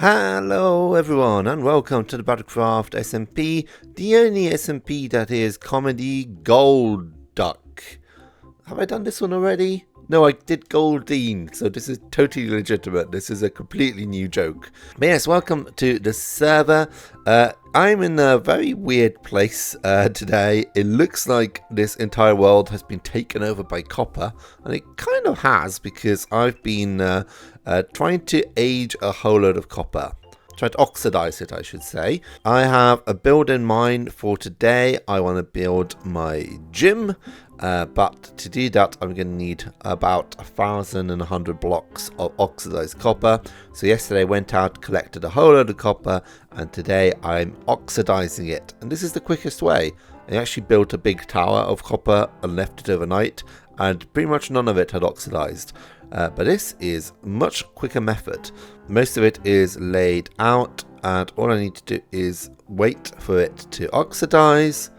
Hello everyone and welcome to the Battlecraft SMP, the only SMP that is comedy gold duck. Have I done this one already? No, I did Goldine, so this is totally legitimate. This is a completely new joke. But yes, welcome to the server. I'm in a very weird place today. It looks like this entire world has been taken over by copper, and it kind of has because I've been trying to age a whole load of copper. Try to oxidize it, I should say. I have a build in mind for today. I want to build my gym, but to do that I'm going to need about 1,100 blocks of oxidized copper. So yesterday I went out, collected a whole load of copper, and today I'm oxidizing it. And this is the quickest way. I actually built a big tower of copper and left it overnight, and pretty much none of it had oxidized. But this is a much quicker method. Most of it is laid out, and all I need to do is wait for it to oxidize.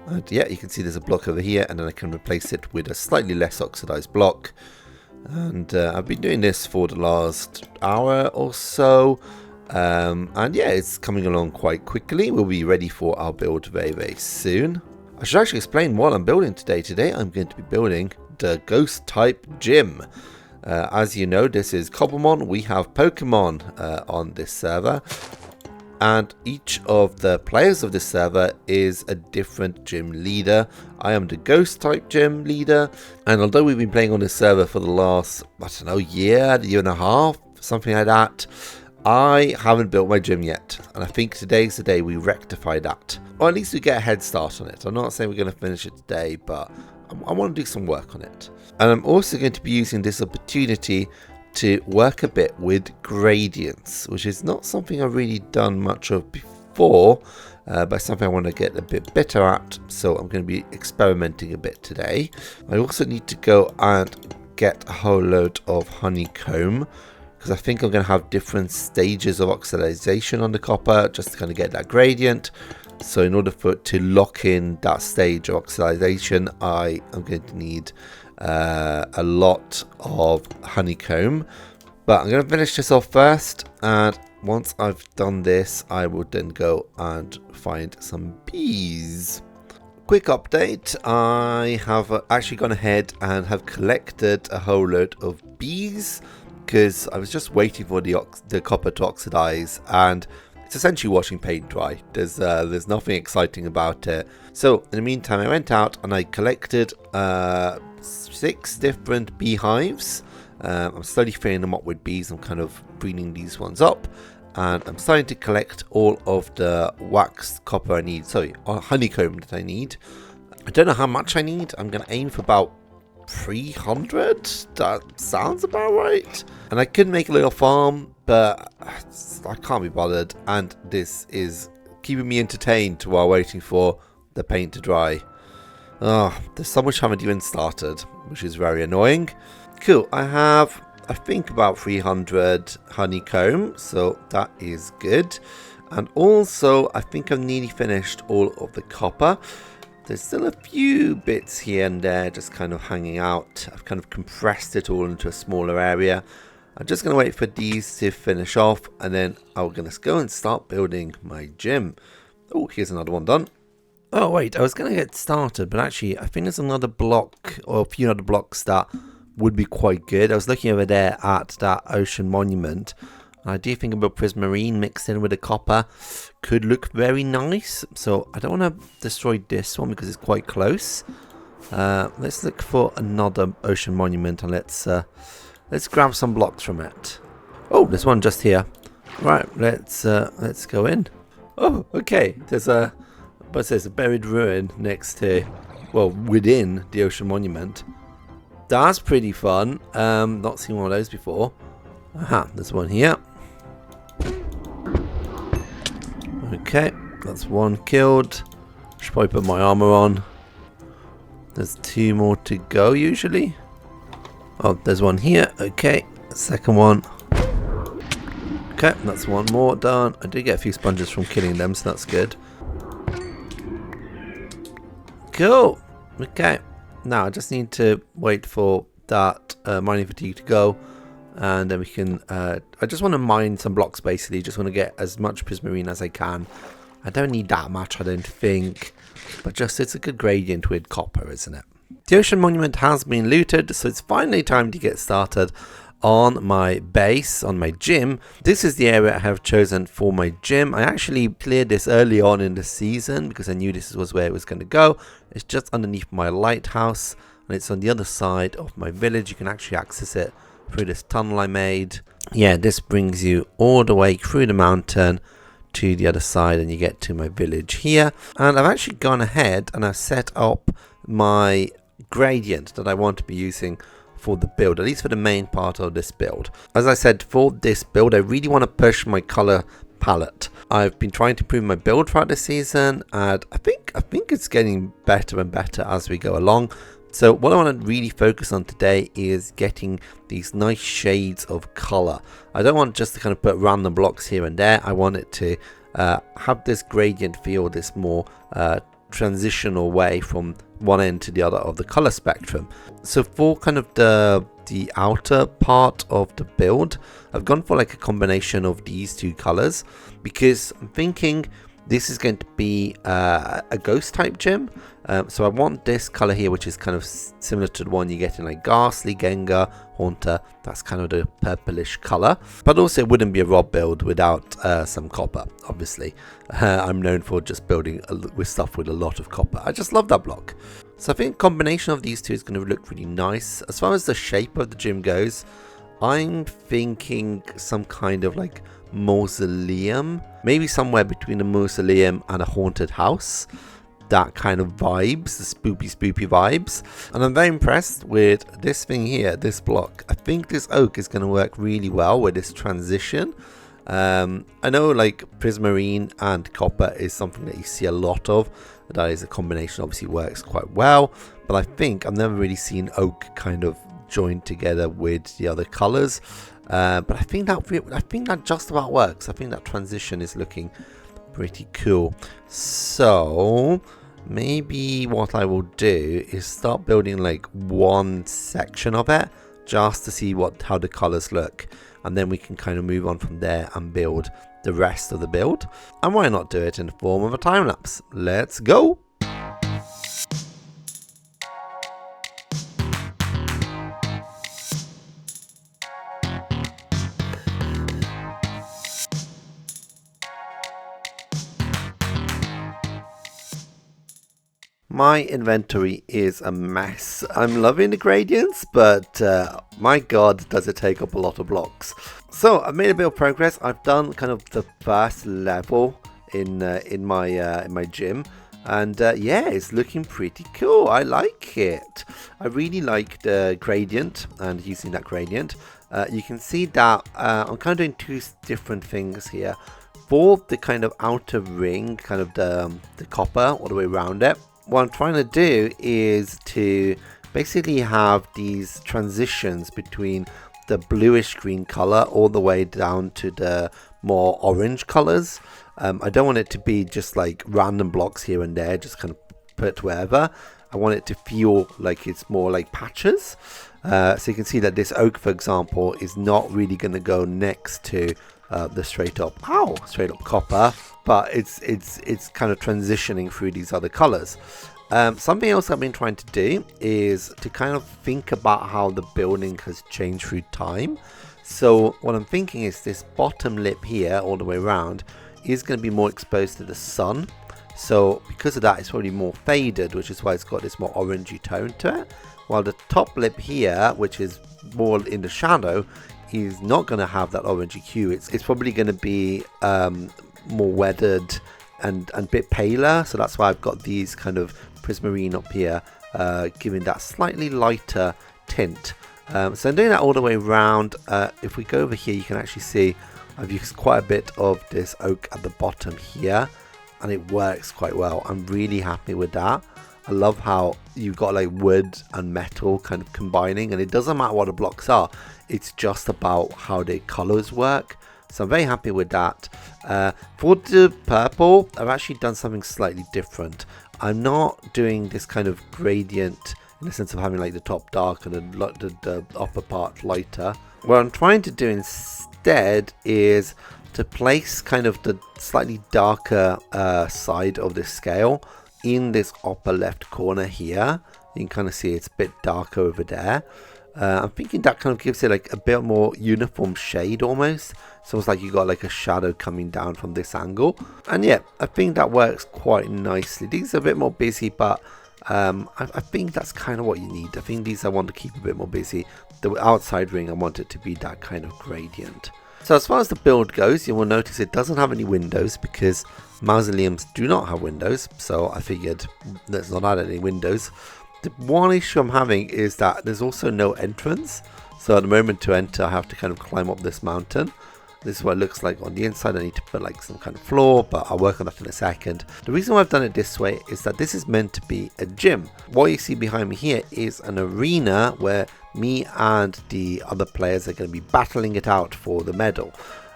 And yeah, you can see there's a block over here, and then I can replace it with a slightly less oxidized block. And I've been doing this for the last hour or so. And yeah, it's coming along quite quickly. We'll be ready for our build very, very soon. I should actually explain what I'm building today. Today I'm going to be building the ghost type gym. As you know, this is Cobblemon. We have Pokemon on this server, and each of the players of this server is a different gym leader. I am the ghost type gym leader, and although we've been playing on this server for the last, I don't know, year and a half, something like that, I haven't built my gym yet, and I think today's the day we rectify that, or at least we get a head start on it. I'm not saying we're going to finish it today, but I want to do some work on it. And I'm also going to be using this opportunity to work a bit with gradients, which is not something I've really done much of before, but something I want to get a bit better at. So I'm going to be experimenting a bit today. I also need to go and get a whole load of honeycomb, because I think I'm going to have different stages of oxidization on the copper, just to kind of get that gradient. So in order for it to lock in that stage of oxidization, I am going to need a lot of honeycomb. But I'm going to finish this off first, and once I've done this, I will then go and find some bees. Quick update, I have actually gone ahead and have collected a whole load of bees, because I was just waiting for the copper to oxidize, and it's essentially watching paint dry. There's nothing exciting about it. So in the meantime, I went out and I collected 6 different beehives. I'm slowly filling them up with bees. I'm kind of breeding these ones up, and I'm starting to collect all of the waxed copper I need. Sorry, honeycomb that I need. I don't know how much I need. I'm going to aim for about 300. That sounds about right. And I could make a little farm, but I can't be bothered, and this is keeping me entertained while waiting for the paint to dry. There's so much I haven't even started, which is very annoying. Cool, I have, I think, about 300 honeycomb, so that is good. And also, I think I've nearly finished all of the copper. There's still a few bits here and there just kind of hanging out. I've kind of compressed it all into a smaller area. I'm just going to wait for these to finish off, and then I'm going to go and start building my gym. Oh, here's another one done. Oh wait, I was going to get started, but actually I think there's another block, or a few other blocks that would be quite good. I was looking over there at that ocean monument, and I do think a bit of prismarine mixed in with the copper could look very nice. So I don't want to destroy this one because it's quite close. Let's look for another ocean monument, and let's grab some blocks from it. Oh, there's one just here. Right, let's go in. Oh, okay. There's a buried ruin next to, well, within the ocean monument. That's pretty fun. Not seen one of those before. Aha, there's one here. Okay, that's one killed. Should probably put my armor on. There's 2 more to go usually. Oh, there's one here. Okay, second one. Okay, that's one more done. I did get a few sponges from killing them, so that's good. Cool. Okay, now I just need to wait for that mining fatigue to go, And then we can, I just want to mine some blocks basically, just want to get as much prismarine as I can. I don't need that much, I don't think, but just it's a good gradient with copper, isn't it? The ocean monument has been looted, so it's finally time to get started on my base, on my gym. This is the area I have chosen for my gym. I actually cleared this early on in the season because I knew this was where it was going to go. It's just underneath my lighthouse and it's on the other side of my village. You can actually access it through this tunnel I made. Yeah, this brings you all the way through the mountain to the other side and you get to my village here. And I've actually gone ahead and I've set up my gradient that I want to be using for the build, at least for the main part of this build. As I said, for this build I really want to push my color palette. I've been trying to improve my build throughout the season and I think it's getting better and better as we go along. So what I want to really focus on today is getting these nice shades of color. I don't want just to kind of put random blocks here and there. I want it to have this gradient feel, this more transitional way from one end to the other of the color spectrum. So for kind of the outer part of the build, I've gone for like a combination of these two colors because I'm thinking this is going to be a ghost type gym. So I want this color here, which is kind of similar to the one you get in like Ghastly, Gengar, Haunter. That's kind of the purplish color. But also it wouldn't be a Rob build without some copper, obviously. I'm known for just building with stuff with a lot of copper. I just love that block. So I think a combination of these two is going to look really nice. As far as the shape of the gym goes, I'm thinking some kind of like mausoleum. Maybe somewhere between a mausoleum and a haunted house. That kind of vibes, the spoopy vibes. And I'm very impressed with this thing here, this block. I think this oak is going to work really well with this transition. I know like prismarine and copper is something that you see a lot of. That is a combination, obviously works quite well. But I think I've never really seen oak kind of joined together with the other colors. But I think that just about works. I think that transition is looking pretty cool. So maybe what I will do is start building like one section of it just to see how the colors look, and then we can kind of move on from there and build the rest of the build. And why not do it in the form of a time lapse? Let's go. My inventory is a mess. I'm loving the gradients, but my god, does it take up a lot of blocks. So I've made a bit of progress. I've done kind of the first level in my gym, and yeah, it's looking pretty cool. I like it. I really like the gradient and using that gradient. You can see that I'm kind of doing two different things here. For the kind of outer ring, kind of the copper all the way around it. What I'm trying to do is to basically have these transitions between the bluish green color all the way down to the more orange colors. I don't want it to be just like random blocks here and there, just kind of put wherever. I want it to feel like it's more like patches. So you can see that this oak, for example, is not really going to go next to the straight up copper, but it's kind of transitioning through these other colors. Something else I've been trying to do is to kind of think about how the building has changed through time. So what I'm thinking is this bottom lip here all the way around is going to be more exposed to the sun. So because of that, it's probably more faded, which is why it's got this more orangey tone to it. While the top lip here, which is more in the shadow, is not going to have that orangey hue. It's probably going to be more weathered and a bit paler. So that's why I've got these kind of prismarine up here, giving that slightly lighter tint. So I'm doing that all the way around. If we go over here, you can actually see I've used quite a bit of this oak at the bottom here, and it works quite well. I'm really happy with that. I love how you've got like wood and metal kind of combining, and it doesn't matter what the blocks are, it's just about how the colors work. So I'm very happy with that. For the purple, I've actually done something slightly different. I'm not doing this kind of gradient in the sense of having like the top dark and the upper part lighter. what I'm trying to do instead is to place kind of the slightly darker side of this scale in this upper left corner here. You can kind of see it's a bit darker over there. I'm thinking that kind of gives it like a bit more uniform shade almost. It's almost like you got like a shadow coming down from this angle. And yeah, I think that works quite nicely. These are a bit more busy, but I think that's kind of what you need. I think these I want to keep a bit more busy. The outside ring, I want it to be that kind of gradient. So as far as the build goes, you will notice it doesn't have any windows because mausoleums do not have windows. So I figured let's not add any windows. The one issue I'm having is that there's also no entrance. So at the moment to enter, I have to kind of climb up this mountain. This is what it looks like on the inside. I need to put like some kind of floor, but I'll work on that in a second. The reason why I've done it this way is that this is meant to be a gym. What you see behind me here is an arena where me and the other players are going to be battling it out for the medal.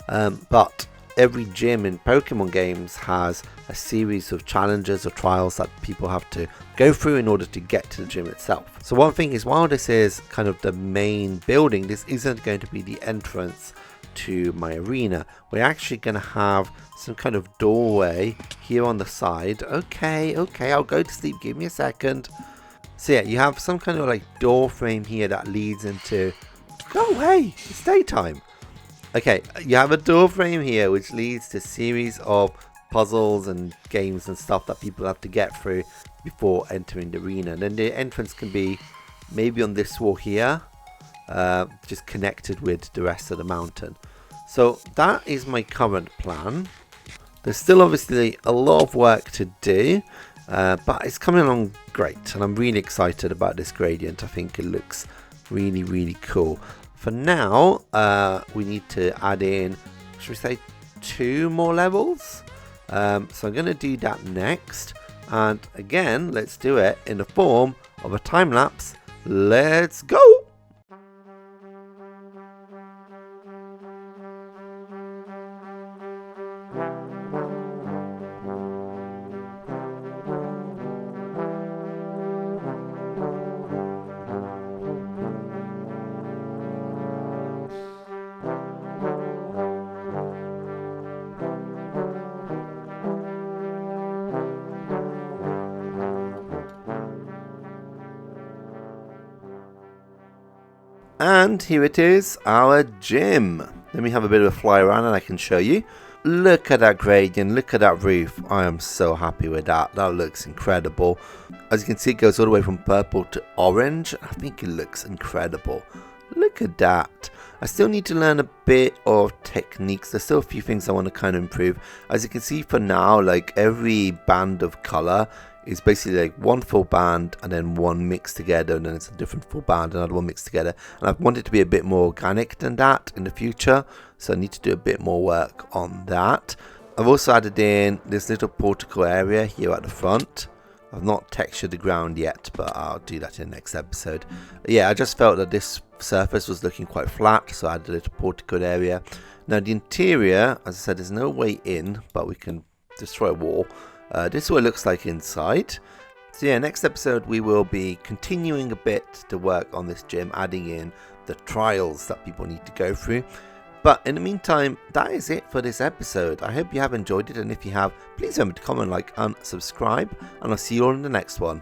But every gym in Pokemon games has a series of challenges or trials that people have to go through in order to get to the gym itself. So one thing is, while this is kind of the main building, this isn't going to be the entrance to my arena. We're actually going to have some kind of doorway here on the side. Okay, I'll go to sleep. Give me a second. So yeah, you have some kind of like door frame here that leads into... Oh, hey, it's daytime. Okay, you have a door frame here which leads to a series of puzzles and games and stuff that people have to get through before entering the arena. And then the entrance can be maybe on this wall here, just connected with the rest of the mountain. So that is my current plan. There's still obviously a lot of work to do, but it's coming along great, and I'm really excited about this gradient. I think it looks really, really cool. For now, we need to add in, should we say, 2 more levels? So I'm going to do that next. And again, let's do it in the form of a time lapse. Let's go! And here it is, our gym. Let me have a bit of a fly around and I can show you. Look at that gradient, look at that roof. I am so happy with that. That looks incredible. As you can see, it goes all the way from purple to orange. I think it looks incredible. Look at that. I still need to learn a bit of techniques. There's still a few things I want to kind of improve. As you can see for now, like every band of color is basically like one full band and then one mixed together, and then it's a different full band, another one mixed together. And I want it to be a bit more organic than that in the future, so I need to do a bit more work on that. I've also added in this little portico area here at the front. I've not textured the ground yet, but I'll do that in the next episode. Yeah, I just felt that this surface was looking quite flat, so I added a little portico area. Now the interior, as I said, there's no way in, but we can destroy a wall. This is what it looks like inside. So yeah, next episode we will be continuing a bit to work on this gym, adding in the trials that people need to go through. But in the meantime, that is it for this episode. I hope you have enjoyed it, and if you have, please remember to comment, like, and subscribe, and I'll see you all in the next one.